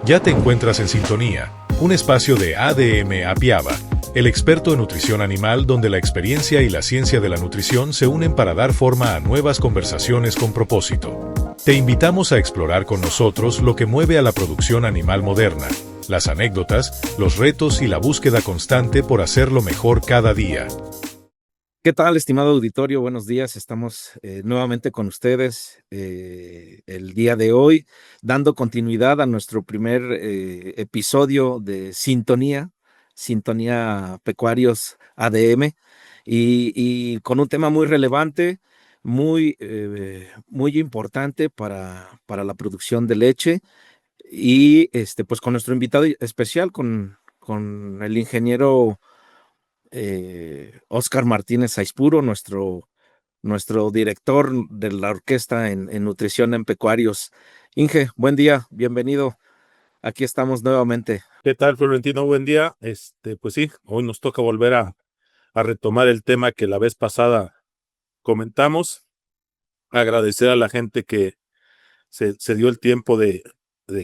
Ya te encuentras en sintonía, un espacio de ADM Apiava, el experto en nutrición animal donde la experiencia y la ciencia de la nutrición se unen para dar forma a nuevas conversaciones con propósito. Te invitamos a explorar con nosotros lo que mueve a la producción animal moderna, las anécdotas, los retos y la búsqueda constante por hacerlo mejor cada día. ¿Qué tal, estimado auditorio? Buenos días. Estamos nuevamente con ustedes el día de hoy, dando continuidad a nuestro primer episodio de Sintonía Pecuarios ADM, y con un tema muy relevante, muy importante para la producción de leche, y pues con nuestro invitado especial, con el ingeniero Óscar Martínez Aispuro, nuestro director de la orquesta en nutrición en pecuarios. Inge, buen día, bienvenido. Aquí estamos nuevamente. ¿Qué tal, Florentino? Buen día. Pues sí, hoy nos toca volver a retomar el tema que la vez pasada comentamos. Agradecer a la gente que se dio el tiempo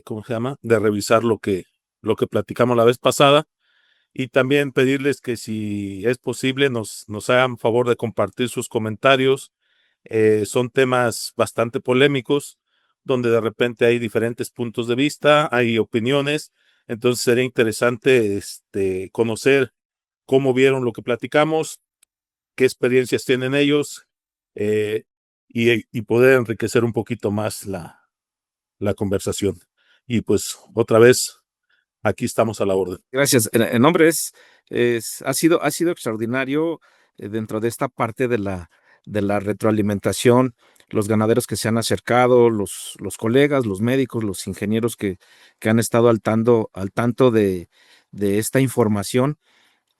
¿cómo se llama? De revisar lo que platicamos la vez pasada. Y también pedirles que si es posible nos hagan favor de compartir sus comentarios. Son temas bastante polémicos, donde de repente hay diferentes puntos de vista, hay opiniones. Entonces sería interesante conocer cómo vieron lo que platicamos, qué experiencias tienen ellos, eh, y poder enriquecer un poquito más la conversación. Y pues otra vez, aquí estamos a la orden. Gracias. El nombre ha sido extraordinario dentro de esta parte de la retroalimentación, los ganaderos que se han acercado, los colegas, los médicos, los ingenieros que han estado al tanto de esta información.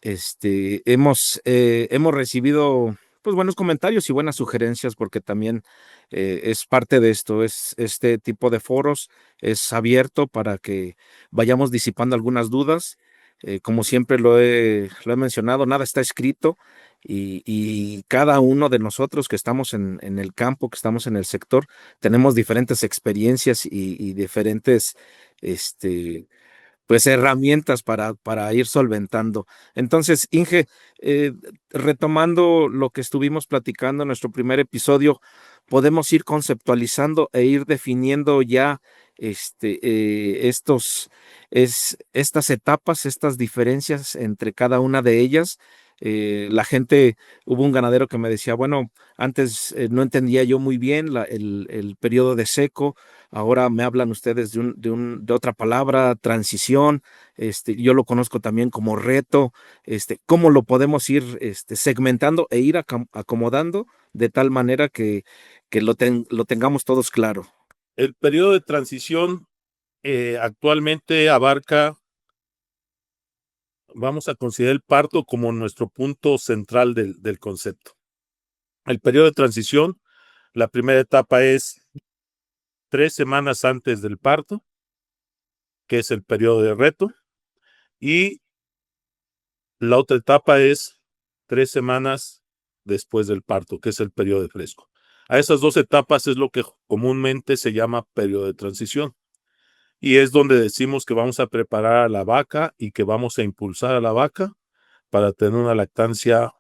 Hemos recibido pues buenos comentarios y buenas sugerencias, porque también es parte de esto, este tipo de foros es abierto para que vayamos disipando algunas dudas. Como siempre lo he mencionado, nada está escrito, y cada uno de nosotros que estamos en el campo, que estamos en el sector, tenemos diferentes experiencias y diferentes pues herramientas para ir solventando. Entonces, Inge, retomando lo que estuvimos platicando en nuestro primer episodio, podemos ir conceptualizando e ir definiendo ya estas etapas, estas diferencias entre cada una de ellas. Hubo un ganadero que me decía, bueno, antes no entendía yo muy bien el periodo de seco. Ahora me hablan ustedes de otra palabra, transición. Yo lo conozco también como reto. ¿Cómo lo podemos ir segmentando e ir acomodando de tal manera que lo tengamos todos claro? El periodo de transición actualmente abarca, vamos a considerar el parto como nuestro punto central del concepto. El periodo de transición, la primera etapa es 3 semanas antes del parto, que es el periodo de reto, y la otra etapa es 3 semanas después del parto, que es el periodo de fresco. A esas 2 etapas es lo que comúnmente se llama periodo de transición, y es donde decimos que vamos a preparar a la vaca y que vamos a impulsar a la vaca para tener una lactancia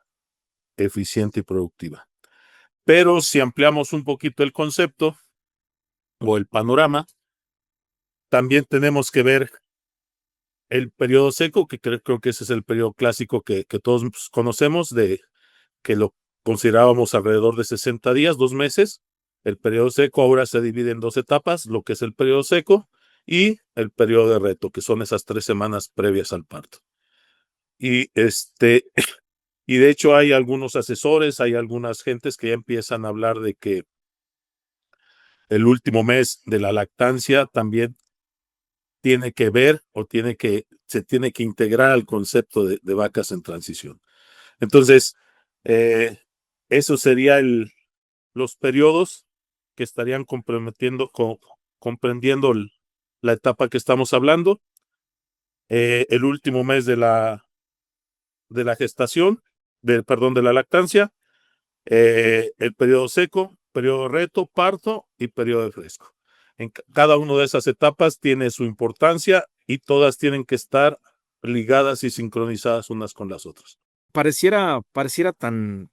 eficiente y productiva. Pero si ampliamos un poquito el concepto o el panorama, también tenemos que ver el periodo seco, que creo que ese es el periodo clásico que todos conocemos, que lo considerábamos alrededor de 60 días, 2 meses. El periodo seco ahora se divide en 2 etapas, lo que es el periodo seco y el periodo de reto, que son esas 3 semanas previas al parto. Y y de hecho hay algunos asesores, hay algunas gentes que ya empiezan a hablar de que el último mes de la lactancia también tiene que ver o se tiene que integrar al concepto de vacas en transición. Entonces, eso sería los periodos que estarían comprendiendo la etapa que estamos hablando. El último mes de la gestación, de la lactancia, el periodo seco, periodo de reto, parto y periodo de fresco. Cada una de esas etapas tiene su importancia y todas tienen que estar ligadas y sincronizadas unas con las otras. Pareciera tan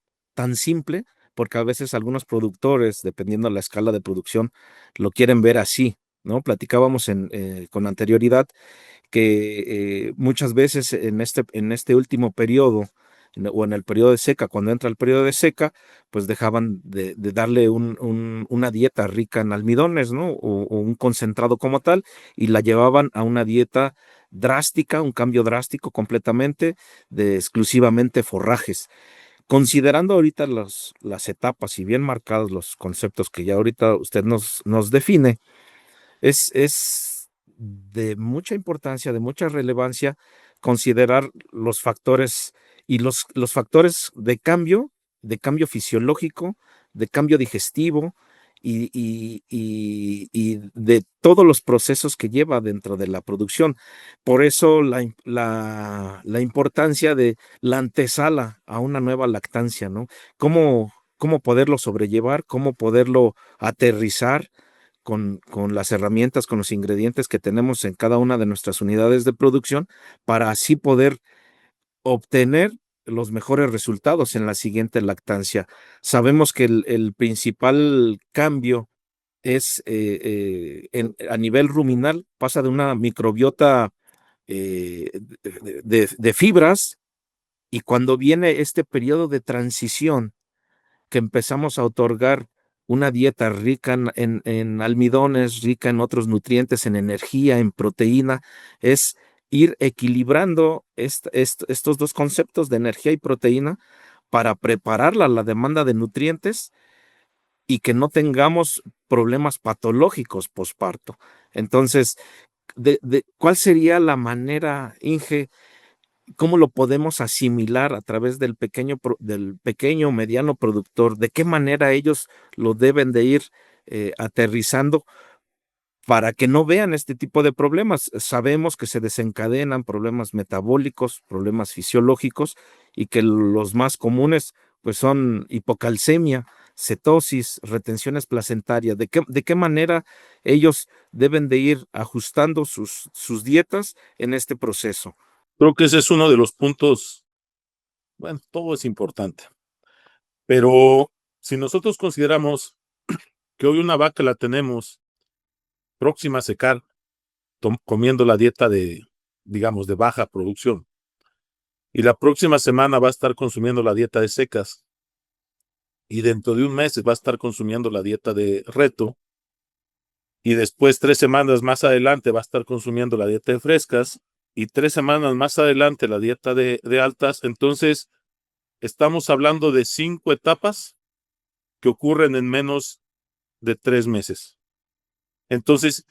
simple, porque a veces algunos productores, dependiendo de la escala de producción, lo quieren ver así, ¿no? Platicábamos con anterioridad que muchas veces en este último periodo o en el periodo de seca, cuando entra el periodo de seca, pues dejaban de darle una dieta rica en almidones, ¿no? O un concentrado como tal, y la llevaban a una dieta drástica, un cambio drástico completamente de exclusivamente forrajes. Considerando ahorita las etapas y bien marcados los conceptos que ya ahorita usted nos define, es de mucha importancia, de mucha relevancia considerar los factores y los factores de cambio fisiológico, de cambio digestivo y de todos los procesos que lleva dentro de la producción. Por eso la importancia de la antesala a una nueva lactancia, ¿no? Cómo poderlo sobrellevar, cómo poderlo aterrizar con las herramientas, con los ingredientes que tenemos en cada una de nuestras unidades de producción para así poder obtener los mejores resultados en la siguiente lactancia. Sabemos que el principal cambio es a nivel ruminal, pasa de una microbiota de fibras y cuando viene este periodo de transición que empezamos a otorgar una dieta rica en almidones, rica en otros nutrientes, en energía, en proteína, es ir equilibrando estos dos conceptos de energía y proteína para prepararla a la demanda de nutrientes y que no tengamos problemas patológicos posparto. Entonces, ¿cuál sería la manera, Inge? ¿Cómo lo podemos asimilar a través del pequeño, mediano productor? ¿De qué manera ellos lo deben de ir aterrizando para que no vean este tipo de problemas? Sabemos que se desencadenan problemas metabólicos, problemas fisiológicos y que los más comunes pues son hipocalcemia, cetosis, retenciones placentarias. ¿De qué manera ellos deben de ir ajustando sus dietas en este proceso? Creo que ese es uno de los puntos, bueno, todo es importante, pero si nosotros consideramos que hoy una vaca la tenemos próxima a secar, comiendo la dieta digamos, de baja producción, y la próxima semana va a estar consumiendo la dieta de secas, y dentro de un mes va a estar consumiendo la dieta de reto, y después 3 semanas más adelante va a estar consumiendo la dieta de frescas, y 3 semanas más adelante la dieta de altas. Entonces, estamos hablando de 5 etapas que ocurren en menos de 3 meses. Entonces,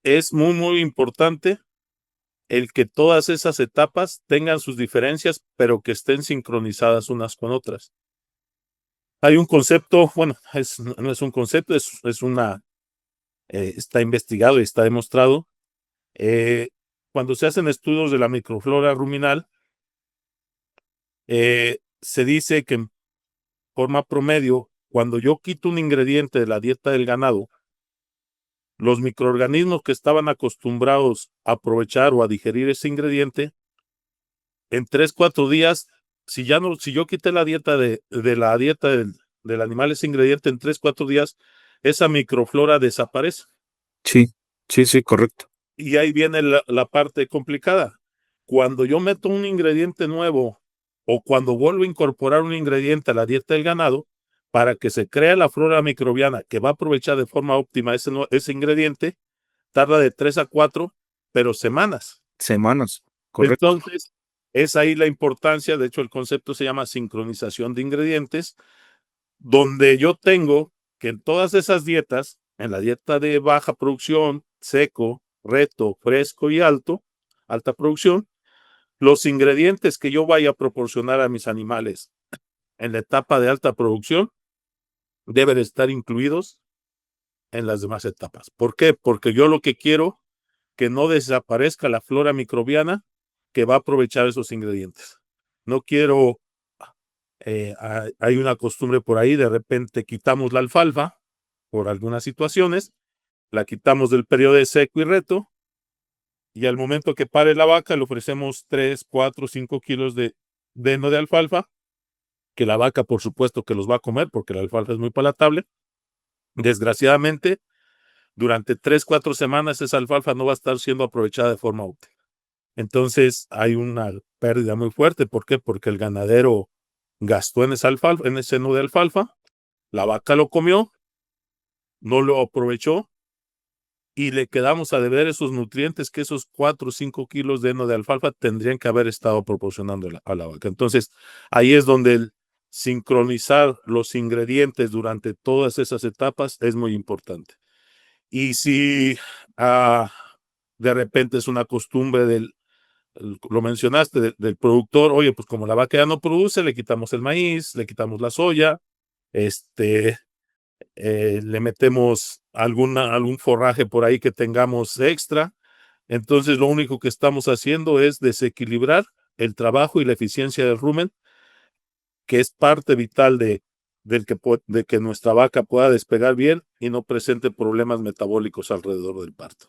es muy, muy importante el que todas esas etapas tengan sus diferencias, pero que estén sincronizadas unas con otras. Hay un concepto, bueno, no es un concepto, está investigado y está demostrado. Cuando se hacen estudios de la microflora ruminal, se dice que en forma promedio, cuando yo quito un ingrediente de la dieta del ganado, los microorganismos que estaban acostumbrados a aprovechar o a digerir ese ingrediente, en 3-4 días, si yo quité la dieta la dieta del animal, ese ingrediente, en 3-4 días, esa microflora desaparece. Sí, sí, correcto. Y ahí viene la parte complicada. Cuando yo meto un ingrediente nuevo o cuando vuelvo a incorporar un ingrediente a la dieta del ganado, para que se crea la flora microbiana que va a aprovechar de forma óptima ese ingrediente, tarda de 3 a 4, pero semanas. Semanas, correcto. Entonces, es ahí la importancia. De hecho, el concepto se llama sincronización de ingredientes, donde yo tengo que en todas esas dietas, en la dieta de baja producción, seco, reto, fresco y alta producción, los ingredientes que yo vaya a proporcionar a mis animales en la etapa de alta producción deben estar incluidos en las demás etapas. ¿Por qué? Porque yo lo que quiero que no desaparezca la flora microbiana que va a aprovechar esos ingredientes. No quiero, hay una costumbre por ahí, de repente quitamos la alfalfa por algunas situaciones la quitamos del periodo de seco y reto, y al momento que pare la vaca le ofrecemos 3, 4, 5 kilos de heno de alfalfa, que la vaca por supuesto que los va a comer porque la alfalfa es muy palatable. Desgraciadamente, durante 3, 4 semanas esa alfalfa no va a estar siendo aprovechada de forma óptima. Entonces hay una pérdida muy fuerte. ¿Por qué? Porque el ganadero gastó en esa alfalfa, en ese heno de alfalfa, la vaca lo comió, no lo aprovechó y le quedamos a deber esos nutrientes que esos 4 o 5 kilos de heno de alfalfa tendrían que haber estado proporcionando a la vaca. Entonces, ahí es donde el sincronizar los ingredientes durante todas esas etapas es muy importante. Y si de repente es una costumbre lo mencionaste, del productor, oye, pues como la vaca ya no produce, le quitamos el maíz, le quitamos la soya, le metemos algún forraje por ahí que tengamos extra. Entonces lo único que estamos haciendo es desequilibrar el trabajo y la eficiencia del rumen, que es parte vital de que nuestra vaca pueda despegar bien y no presente problemas metabólicos alrededor del parto.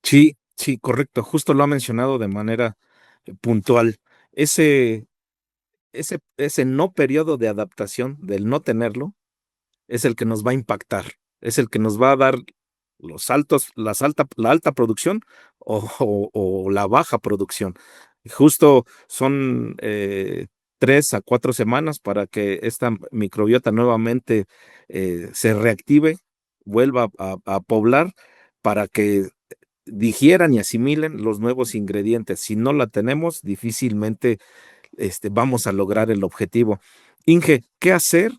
Sí, sí, correcto. Justo lo ha mencionado de manera puntual. Ese, ese no periodo de adaptación, del no tenerlo, es el que nos va a impactar, es el que nos va a dar la alta producción o la baja producción. Justo son 3 a 4 semanas para que esta microbiota nuevamente se reactive, vuelva a poblar para que digieran y asimilen los nuevos ingredientes. Si no la tenemos, difícilmente vamos a lograr el objetivo. Inge, ¿qué hacer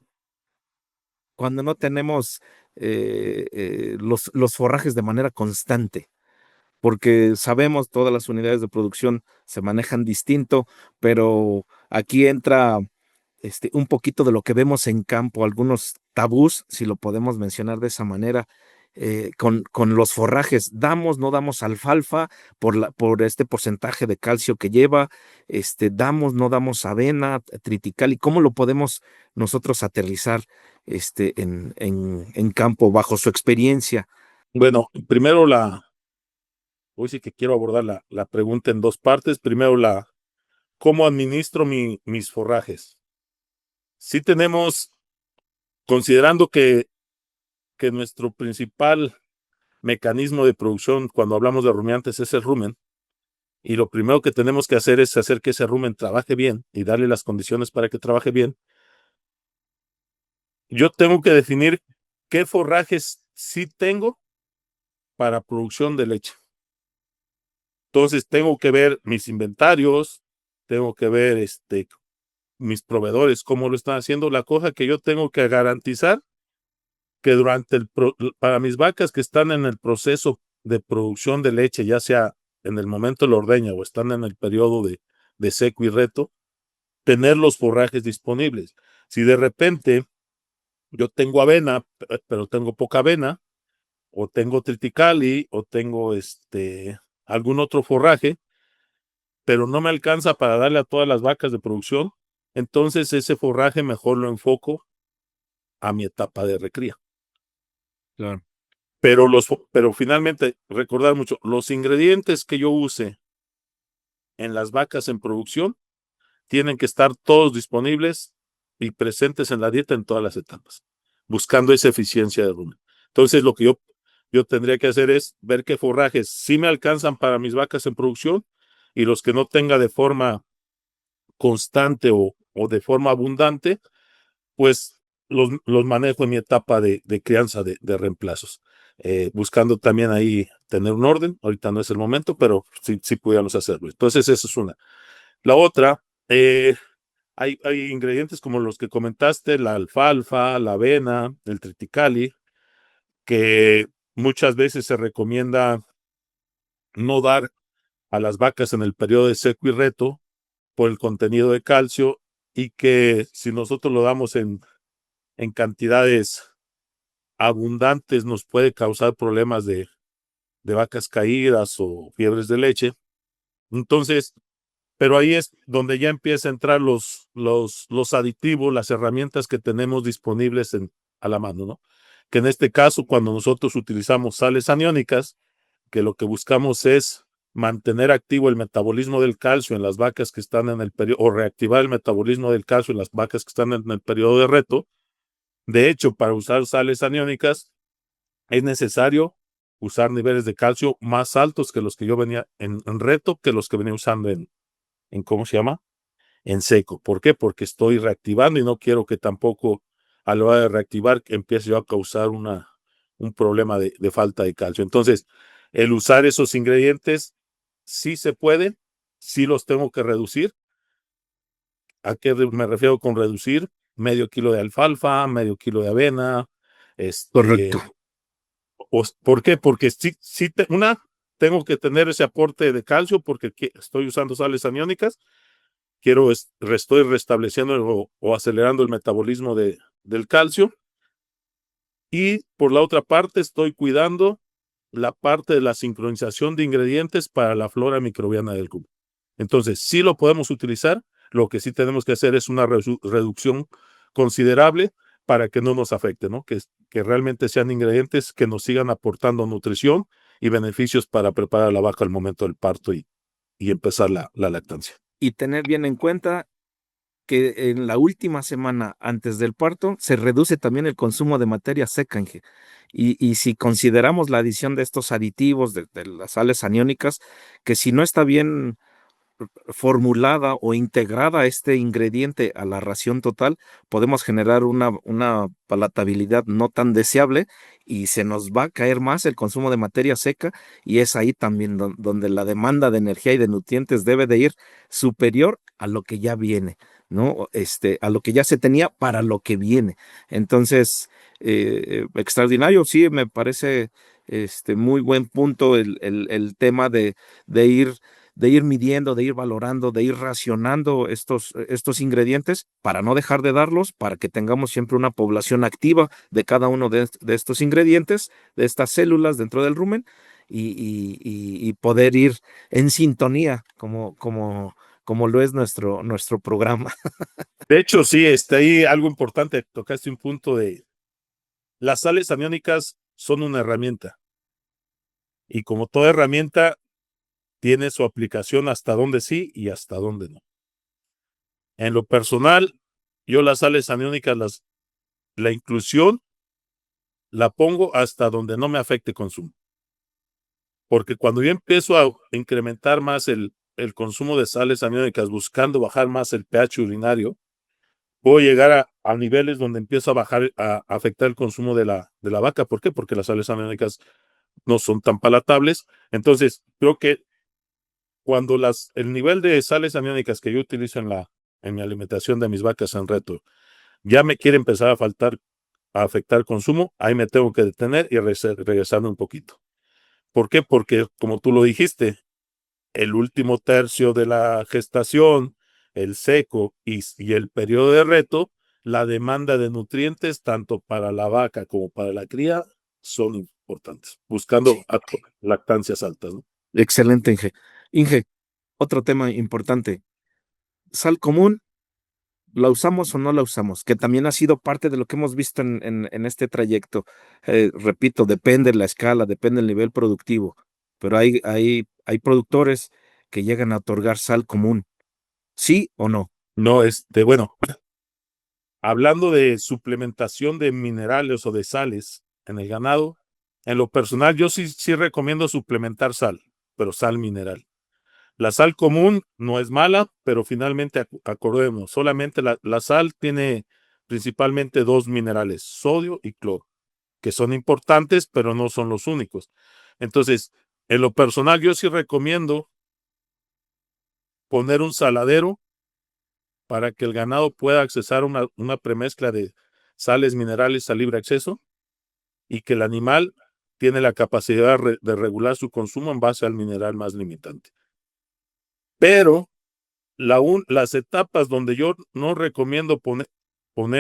cuando no tenemos los forrajes de manera constante? Porque sabemos todas las unidades de producción se manejan distinto, pero aquí entra un poquito de lo que vemos en campo, algunos tabús, si lo podemos mencionar de esa manera, con los forrajes. ¿Damos, no damos alfalfa por este porcentaje de calcio que lleva? ¿Damos, no damos avena, triticale? ¿Cómo lo podemos nosotros aterrizar en campo bajo su experiencia? Bueno, primero hoy sí que quiero abordar la pregunta en dos partes. Primero, ¿cómo administro mis forrajes? Sí tenemos, considerando que nuestro principal mecanismo de producción cuando hablamos de rumiantes es el rumen, y lo primero que tenemos que hacer es hacer que ese rumen trabaje bien y darle las condiciones para que trabaje bien. Yo tengo que definir qué forrajes sí tengo para producción de leche. Entonces tengo que ver mis inventarios, tengo que ver mis proveedores, cómo lo están haciendo. La cosa que yo tengo que garantizar que para mis vacas que están en el proceso de producción de leche, ya sea en el momento de la ordeña o están en el periodo de seco y reto, tener los forrajes disponibles. Si de repente yo tengo avena, pero tengo poca avena, o tengo triticali, o tengo algún otro forraje, pero no me alcanza para darle a todas las vacas de producción, entonces ese forraje mejor lo enfoco a mi etapa de recría. Claro. Pero finalmente, recordar mucho, los ingredientes que yo use en las vacas en producción tienen que estar todos disponibles y presentes en la dieta en todas las etapas, buscando esa eficiencia de rumen. Entonces, lo que yo tendría que hacer es ver qué forrajes sí me alcanzan para mis vacas en producción y los que no tenga de forma constante o de forma abundante, pues los manejo en mi etapa de crianza de reemplazos, buscando también ahí tener un orden. Ahorita no es el momento, pero sí pudiéramos hacerlo. Entonces, esa es una. La otra, hay ingredientes como los que comentaste, la alfalfa, la avena, el triticali, que muchas veces se recomienda no dar a las vacas en el periodo de seco y reto por el contenido de calcio, y que si nosotros lo damos en cantidades abundantes nos puede causar problemas de vacas caídas o fiebres de leche. Entonces, pero ahí es donde ya empieza a entrar los aditivos, las herramientas que tenemos disponibles a la mano, ¿no? que en este caso, cuando nosotros utilizamos sales aniónicas, que lo que buscamos es mantener activo el metabolismo del calcio en las vacas que están en el periodo, o reactivar el metabolismo del calcio en las vacas que están en el periodo de reto. De hecho, para usar sales aniónicas es necesario usar niveles de calcio más altos que los que yo venía en reto, que los que venía usando en ¿cómo se llama? En seco. ¿Por qué? Porque estoy reactivando y no quiero que tampoco a la hora de reactivar empiece yo a causar un problema de falta de calcio. Entonces, el usar esos ingredientes sí se puede, sí los tengo que reducir. ¿A qué me refiero con reducir? Medio kilo de alfalfa, medio kilo de avena. Correcto. ¿Por qué? Porque tengo que tener ese aporte de calcio porque estoy usando sales aniónicas. Estoy restableciendo o acelerando el metabolismo del calcio. Y por la otra parte, estoy cuidando la parte de la sincronización de ingredientes para la flora microbiana del cubo. Entonces, sí lo podemos utilizar. Lo que sí tenemos que hacer es una reducción considerable para que no nos afecte, ¿no? Que realmente sean ingredientes que nos sigan aportando nutrición y beneficios para preparar a la vaca al momento del parto y empezar la lactancia. Y tener bien en cuenta que en la última semana antes del parto se reduce también el consumo de materia seca, Inge. Y si consideramos la adición de estos aditivos, de las sales aniónicas, que si no está bien formulada o integrada este ingrediente a la ración total, podemos generar una palatabilidad no tan deseable y se nos va a caer más el consumo de materia seca, y es ahí también donde la demanda de energía y de nutrientes debe de ir superior a lo que ya viene, ¿no? A lo que ya se tenía para lo que viene. Entonces, extraordinario, sí, me parece muy buen punto el tema de ir midiendo, de ir valorando, de ir racionando estos ingredientes para no dejar de darlos, para que tengamos siempre una población activa de cada uno de estos ingredientes, de estas células dentro del rumen, y poder ir en sintonía como lo es nuestro programa. De hecho, sí, ahí algo importante, tocaste un punto de las sales aniónicas son una herramienta y como toda herramienta tiene su aplicación hasta donde sí y hasta donde no. En lo personal, yo las sales aniónicas, la inclusión la pongo hasta donde no me afecte consumo. Porque cuando yo empiezo a incrementar más el consumo de sales aniónicas buscando bajar más el pH urinario, puedo llegar a niveles donde empiezo a afectar el consumo de la vaca. ¿Por qué? Porque las sales aniónicas no son tan palatables. Entonces, creo que cuando el nivel de sales aniónicas que yo utilizo en mi alimentación de mis vacas en reto ya me quiere empezar a afectar el consumo, ahí me tengo que detener y regresarme un poquito. ¿Por qué? Porque, como tú lo dijiste, el último tercio de la gestación, el seco y el periodo de reto, la demanda de nutrientes, tanto para la vaca como para la cría, son importantes, buscando lactancias altas, ¿no? Excelente, Inge. Inge, otro tema importante. Sal común, ¿la usamos o no la usamos? Que también ha sido parte de lo que hemos visto en este trayecto. Repito, depende la escala, depende el nivel productivo, pero hay productores que llegan a otorgar sal común, ¿sí o no? No, bueno, hablando de suplementación de minerales o de sales en el ganado, en lo personal yo sí recomiendo suplementar sal, pero sal mineral. La sal común no es mala, pero finalmente acordemos, solamente la sal tiene principalmente dos minerales, sodio y cloro, que son importantes, pero no son los únicos. Entonces, en lo personal, yo sí recomiendo poner un saladero para que el ganado pueda accesar una premezcla de sales minerales a libre acceso y que el animal tiene la capacidad de regular su consumo en base al mineral más limitante. Pero las etapas donde yo no recomiendo poner un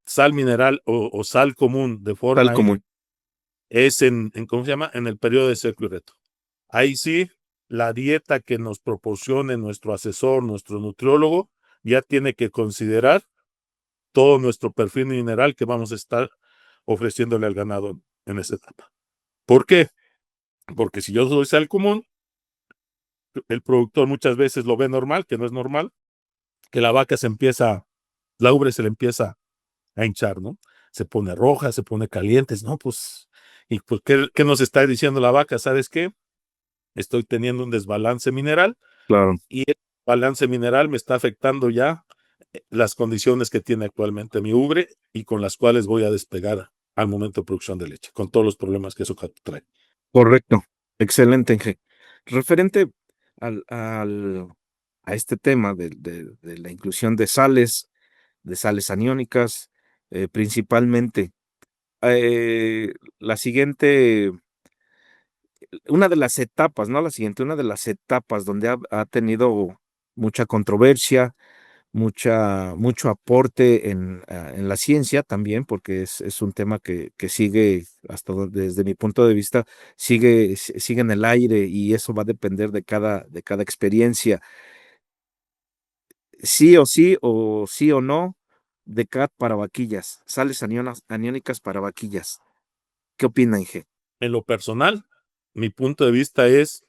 sal mineral o sal común de forma Sal común. es ¿cómo se llama? En el periodo de seco y reto. Ahí sí, la dieta que nos proporcione nuestro asesor, nuestro nutriólogo, ya tiene que considerar todo nuestro perfil mineral que vamos a estar ofreciéndole al ganado en esta etapa. ¿Por qué? Porque si yo doy sal común, el productor muchas veces lo ve normal, que no es normal, que la vaca la ubre se le empieza a hinchar, ¿no? Se pone roja, se pone caliente, ¿no? Pues, ¿y pues qué nos está diciendo la vaca? ¿Sabes qué? Estoy teniendo un desbalance mineral Claro. y el balance mineral me está afectando ya las condiciones que tiene actualmente mi ubre y con las cuales voy a despegar al momento de producción de leche, con todos los problemas que eso trae. Correcto. Excelente, Inge. Referente a este tema de la inclusión de sales aniónicas, principalmente, la siguiente, una de las etapas, no la siguiente, una de las etapas donde ha tenido mucha controversia, mucho aporte en la ciencia también, porque es un tema que sigue, desde mi punto de vista, sigue en el aire y eso va a depender de cada experiencia. Sí o no, DECAT para vaquillas, sales aniónicas para vaquillas. ¿Qué opina, Inge? En lo personal, mi punto de vista es,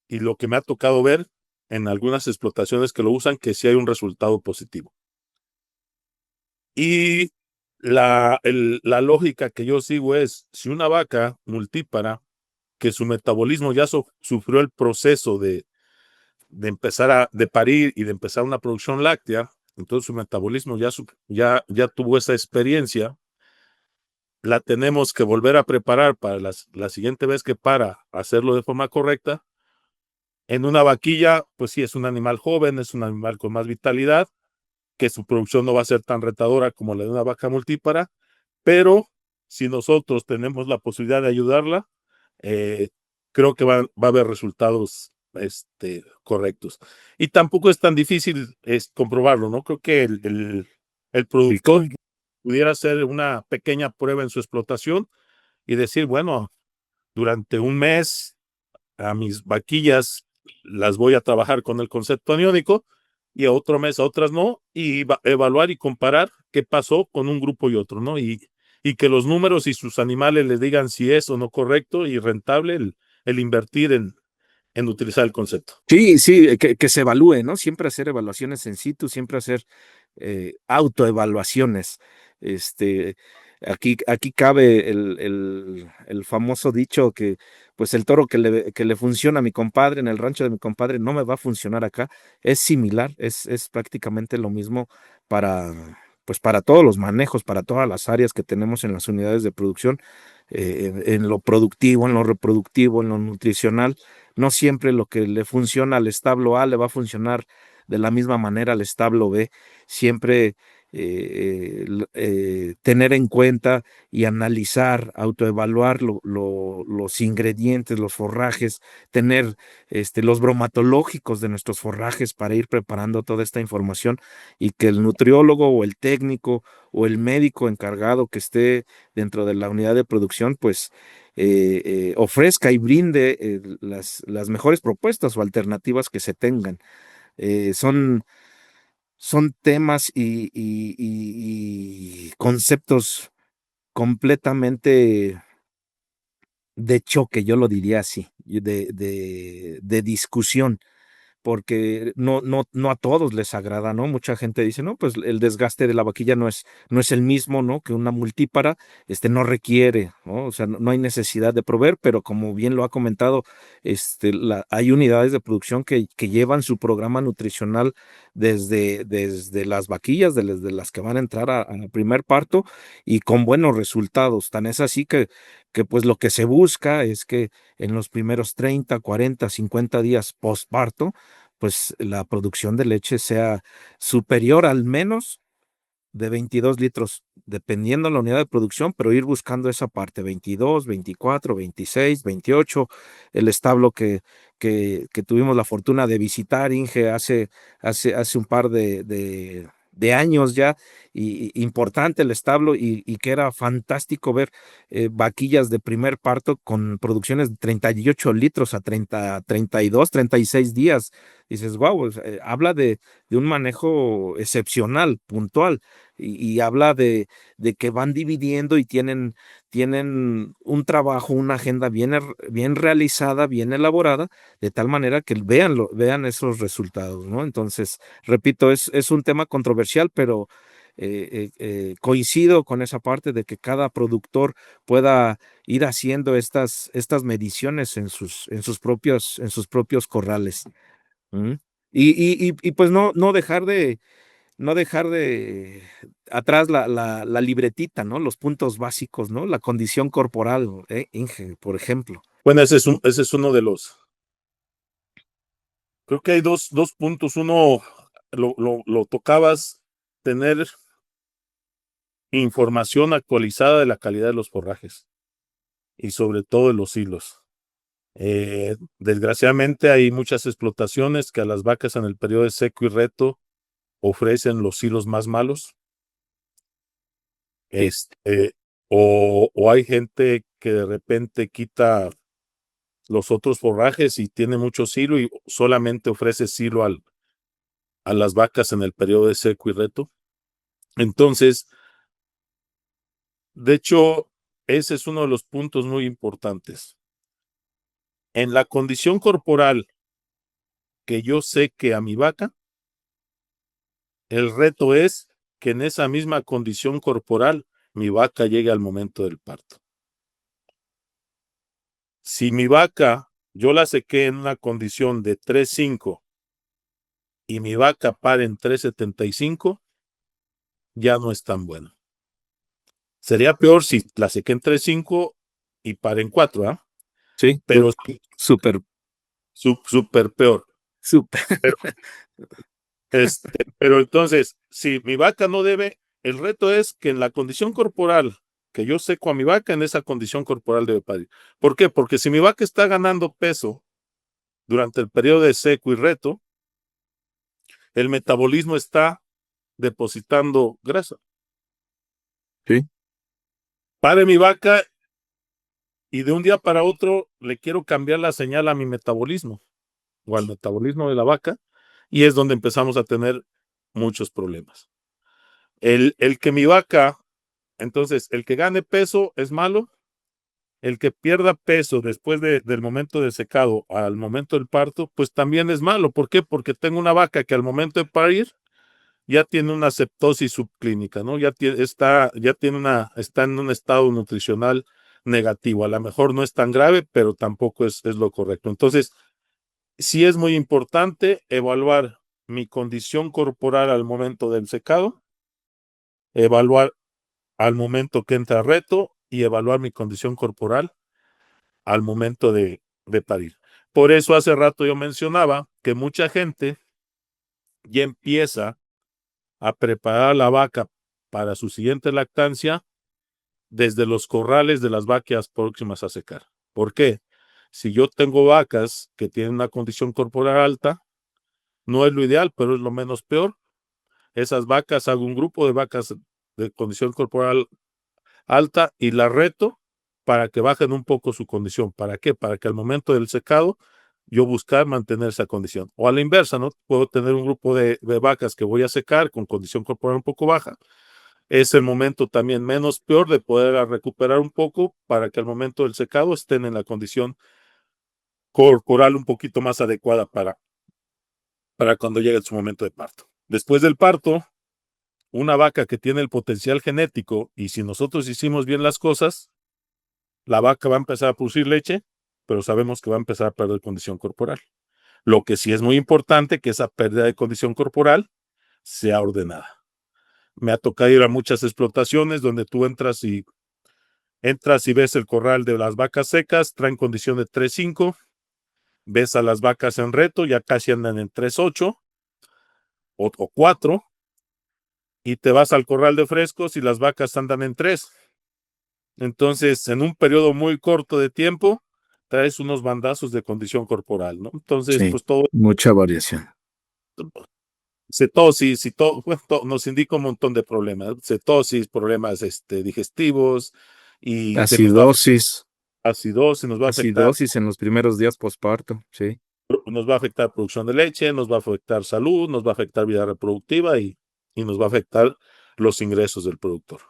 y lo que me ha tocado ver en algunas explotaciones que lo usan, que sí hay un resultado positivo. Y la lógica que yo sigo es, si una vaca multípara, que su metabolismo ya sufrió el proceso de empezar de parir y de empezar una producción láctea, entonces su metabolismo ya tuvo esa experiencia, la tenemos que volver a preparar para la siguiente vez que para hacerlo de forma correcta. En una vaquilla, pues sí, es un animal joven, es un animal con más vitalidad, que su producción no va a ser tan retadora como la de una vaca multípara, pero si nosotros tenemos la posibilidad de ayudarla, eh, creo que va a haber resultados correctos. Y tampoco es tan difícil comprobarlo, ¿no? Creo que el productor pudiera hacer una pequeña prueba en su explotación y decir, bueno, durante un mes a mis vaquillas las voy a trabajar con el concepto aniónico y a otro mes a otras no, y evaluar y comparar qué pasó con un grupo y otro, ¿no? Y que los números y sus animales le digan si es o no correcto y rentable el invertir en utilizar el concepto. Sí, sí, que se evalúe, ¿no? Siempre hacer evaluaciones in situ, siempre hacer autoevaluaciones. Este, aquí cabe el famoso dicho que, pues, el toro que le funciona a mi compadre en el rancho de mi compadre no me va a funcionar acá. Es similar, es prácticamente lo mismo para, pues, para todos los manejos, para todas las áreas que tenemos en las unidades de producción, en lo productivo, en lo reproductivo, en lo nutricional. No siempre lo que le funciona al establo A le va a funcionar de la misma manera al establo B. Siempre tener en cuenta y analizar, autoevaluar los ingredientes, los forrajes, tener los bromatológicos de nuestros forrajes para ir preparando toda esta información y que el nutriólogo o el técnico o el médico encargado que esté dentro de la unidad de producción, pues ofrezca y brinde las mejores propuestas o alternativas que se tengan. Son temas y conceptos completamente de choque, yo lo diría así, de discusión, porque no a todos les agrada, ¿no? Mucha gente dice, no, pues el desgaste de la vaquilla no es el mismo, ¿no? Que una multípara, no requiere, ¿no? O sea, no hay necesidad de proveer, pero como bien lo ha comentado, hay unidades de producción que llevan su programa nutricional desde las vaquillas, desde las que van a entrar al primer parto y con buenos resultados. Tan es así que pues lo que se busca es que en los primeros 30, 40, 50 días postparto, pues la producción de leche sea superior al menos de 22 litros, dependiendo la unidad de producción, pero ir buscando esa parte, 22, 24, 26, 28, el establo que tuvimos la fortuna de visitar, Inge, hace un par de años ya, importante el establo y que era fantástico ver vaquillas de primer parto con producciones de 38 litros a 30, 32, 36 días. Dices, wow, habla de un manejo excepcional, puntual, y habla de que van dividiendo y tienen un trabajo, una agenda bien realizada, bien elaborada, de tal manera que vean esos resultados, ¿no? Entonces, repito, es un tema controversial, pero coincido con esa parte de que cada productor pueda ir haciendo estas mediciones en sus propios corrales. ¿Mm? Y pues no dejar de atrás la libretita, ¿no? Los puntos básicos, ¿no? La condición corporal, Inge, por ejemplo. Bueno, ese es uno de los. Creo que hay dos puntos. Uno, lo tocabas, tener información actualizada de la calidad de los forrajes y sobre todo de los hilos. Desgraciadamente hay muchas explotaciones que a las vacas en el periodo de seco y reto ofrecen los hilos más malos. Sí. O hay gente que de repente quita los otros forrajes y tiene mucho silo y solamente ofrece silo a las vacas en el periodo de seco y reto. Entonces, de hecho, ese es uno de los puntos muy importantes. En la condición corporal que yo sé que a mi vaca, el reto es que en esa misma condición corporal mi vaca llegue al momento del parto. Si mi vaca, yo la sequé en una condición de 3.5 y mi vaca para en 3.75, ya no es tan bueno. Sería peor si la sequé en 3.5 y para en 4, ¿ah? Sí, Pero súper, súper peor. súper. Pero, pero entonces, si mi vaca no debe, el reto es que en la condición corporal que yo seco a mi vaca, en esa condición corporal debe parir. ¿Por qué? Porque si mi vaca está ganando peso durante el periodo de seco y reto, el metabolismo está depositando grasa. Sí. Pare mi vaca y de un día para otro le quiero cambiar la señal a mi metabolismo o al metabolismo de la vaca, y es donde empezamos a tener muchos problemas. El que mi vaca, entonces, el que gane peso es malo, el que pierda peso después del momento de secado al momento del parto, pues también es malo. ¿Por qué? Porque tengo una vaca que al momento de parir ya tiene una septosis subclínica, ¿no? Está en un estado nutricional negativo. A lo mejor no es tan grave, pero tampoco es lo correcto. Entonces, sí es muy importante evaluar mi condición corporal al momento del secado, evaluar al momento que entra reto y evaluar mi condición corporal al momento de parir. Por eso hace rato yo mencionaba que mucha gente ya empieza a preparar a la vaca para su siguiente lactancia desde los corrales de las vacas próximas a secar. ¿Por qué? Si yo tengo vacas que tienen una condición corporal alta, no es lo ideal, pero es lo menos peor. Esas vacas, hago un grupo de vacas de condición corporal alta y las reto para que bajen un poco su condición. ¿Para qué? Para que al momento del secado yo buscar mantener esa condición. O a la inversa, ¿no? Puedo tener un grupo de vacas que voy a secar con condición corporal un poco baja. Es el momento también menos peor de poder recuperar un poco para que al momento del secado estén en la condición corporal un poquito más adecuada para cuando llegue su momento de parto. Después del parto, una vaca que tiene el potencial genético y si nosotros hicimos bien las cosas, la vaca va a empezar a producir leche, pero sabemos que va a empezar a perder condición corporal. Lo que sí es muy importante que esa pérdida de condición corporal sea ordenada. Me ha tocado ir a muchas explotaciones donde tú entras y ves el corral de las vacas secas, traen condición de 3.5, ves a las vacas en reto, ya casi andan en 3.8 o 4, y te vas al corral de frescos y las vacas andan en 3. Entonces, en un periodo muy corto de tiempo, traes unos bandazos de condición corporal, ¿no? Entonces, Sí, pues todo, mucha variación. Cetosis y todo, bueno, nos indica un montón de problemas, cetosis, problemas digestivos y que Acidosis, acidosis, acidosis en los primeros días posparto, sí. nos va a afectar producción de leche, nos va a afectar salud, nos va a afectar vida reproductiva y nos va a afectar los ingresos del productor.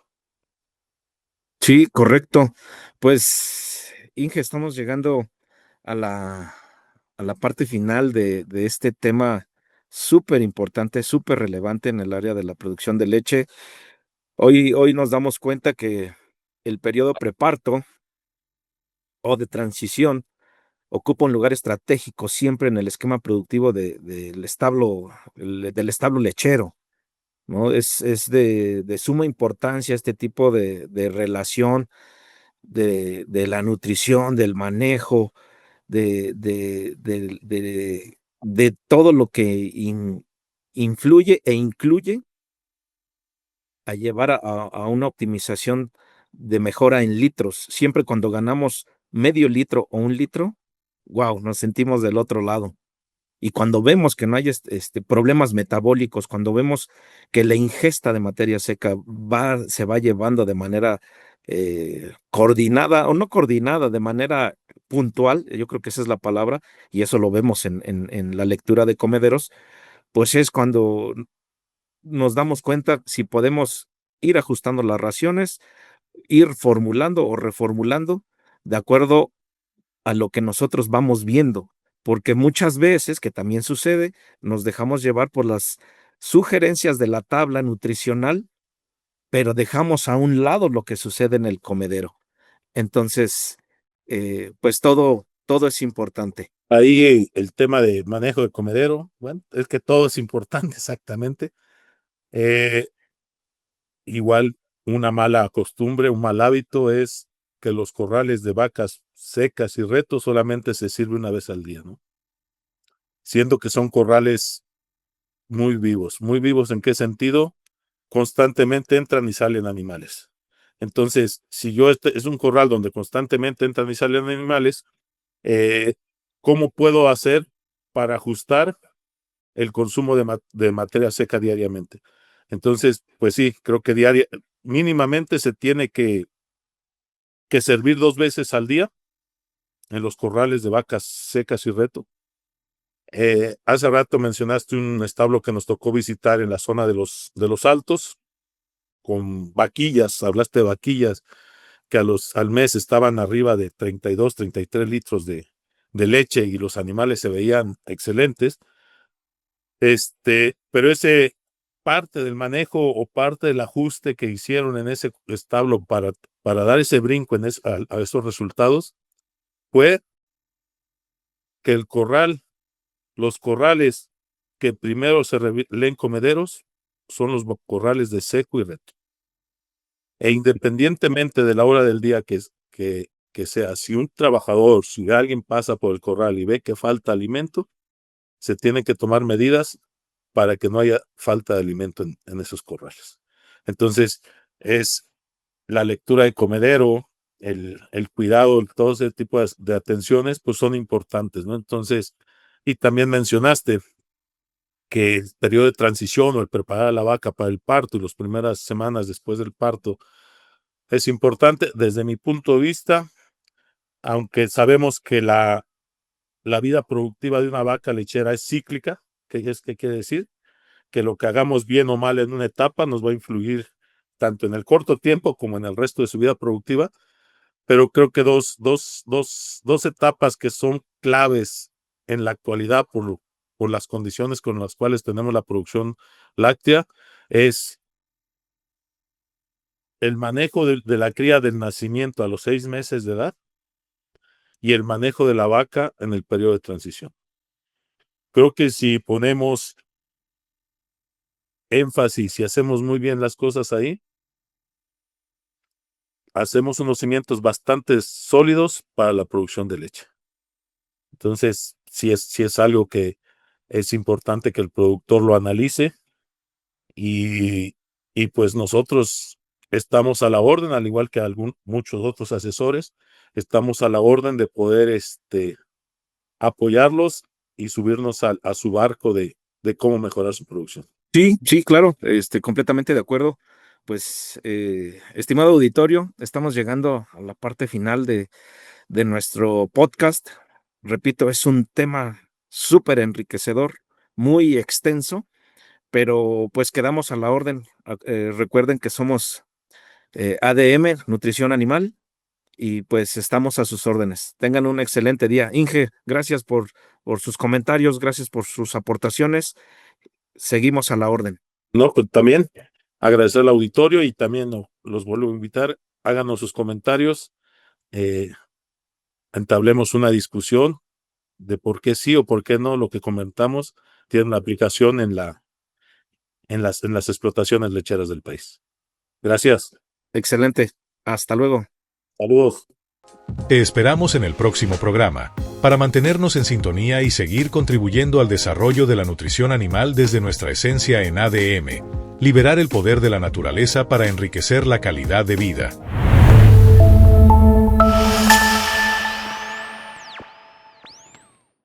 Sí, correcto. Pues, Inge, estamos llegando a la parte final de este tema súper importante, súper relevante en el área de la producción de leche. Hoy nos damos cuenta que el periodo preparto o de transición ocupa un lugar estratégico siempre en el esquema productivo del establo, del establo lechero, ¿no? Es de suma importancia este tipo de relación de la nutrición, del manejo, de todo lo que influye e incluye a llevar a una optimización de mejora en litros. Siempre cuando ganamos medio litro o un litro, wow, nos sentimos del otro lado. Y cuando vemos que no hay problemas metabólicos, cuando vemos que la ingesta de materia seca se va llevando de manera coordinada o no coordinada, de manera puntual, yo creo que esa es la palabra, y eso lo vemos en la lectura de comederos, pues es cuando nos damos cuenta si podemos ir ajustando las raciones, ir formulando o reformulando de acuerdo a lo que nosotros vamos viendo, porque muchas veces, que también sucede, nos dejamos llevar por las sugerencias de la tabla nutricional, pero dejamos a un lado lo que sucede en el comedero. Entonces, pues todo es importante. Ahí el tema de manejo de comedero, bueno, es que todo es importante exactamente. Igual una mala costumbre, un mal hábito es que los corrales de vacas secas y retos solamente se sirve una vez al día, ¿no? Siendo que son corrales muy vivos. ¿Muy vivos en qué sentido? Constantemente entran y salen animales. Entonces, si yo es un corral donde constantemente entran y salen animales, eh, ¿cómo puedo hacer para ajustar el consumo de materia seca diariamente? Entonces, pues sí, creo que mínimamente se tiene que servir 2 veces al día en los corrales de vacas secas y reto. Hace rato mencionaste un establo que nos tocó visitar en la zona de los Altos, con vaquillas, hablaste de vaquillas que al mes estaban arriba de 32, 33 litros de leche y los animales se veían excelentes. Pero ese parte del manejo o parte del ajuste que hicieron en ese establo para dar ese brinco a esos resultados fue que los corrales que primero se leen comederos son los corrales de seco y reto. E independientemente de la hora del día que sea, si un trabajador, si alguien pasa por el corral y ve que falta alimento, se tienen que tomar medidas para que no haya falta de alimento en esos corrales. Entonces, es la lectura de comedero, el cuidado, todo ese tipo de atenciones, pues son importantes, ¿no? Entonces, y también mencionaste que el periodo de transición o el preparar a la vaca para el parto y las primeras semanas después del parto es importante desde mi punto de vista, aunque sabemos que la vida productiva de una vaca lechera es cíclica. ¿Qué quiere decir? Que lo que hagamos bien o mal en una etapa nos va a influir tanto en el corto tiempo como en el resto de su vida productiva, pero creo que dos etapas que son claves en la actualidad por las condiciones con las cuales tenemos la producción láctea es el manejo de la cría del nacimiento a los 6 meses de edad y el manejo de la vaca en el periodo de transición. Creo que si ponemos énfasis y hacemos muy bien las cosas ahí, hacemos unos cimientos bastante sólidos para la producción de leche. Entonces, sí es algo que es importante que el productor lo analice y, y pues nosotros estamos a la orden, al igual que muchos otros asesores, estamos a la orden de poder apoyarlos y subirnos a su barco de de cómo mejorar su producción. Sí, sí, claro, completamente de acuerdo. Pues, estimado auditorio, estamos llegando a la parte final de nuestro podcast. Repito, es un tema súper enriquecedor, muy extenso, pero pues quedamos a la orden. Recuerden que somos ADM, Nutrición Animal, y pues estamos a sus órdenes. Tengan un excelente día. Inge, gracias por sus comentarios, gracias por sus aportaciones. Seguimos a la orden. No, pues también agradecer al auditorio y también los vuelvo a invitar, háganos sus comentarios, entablemos una discusión de por qué sí o por qué no lo que comentamos tiene una aplicación en las explotaciones lecheras del país. Gracias. Excelente. Hasta luego. Saludos. Te esperamos en el próximo programa, para mantenernos en sintonía y seguir contribuyendo al desarrollo de la nutrición animal desde nuestra esencia en ADM, liberar el poder de la naturaleza para enriquecer la calidad de vida.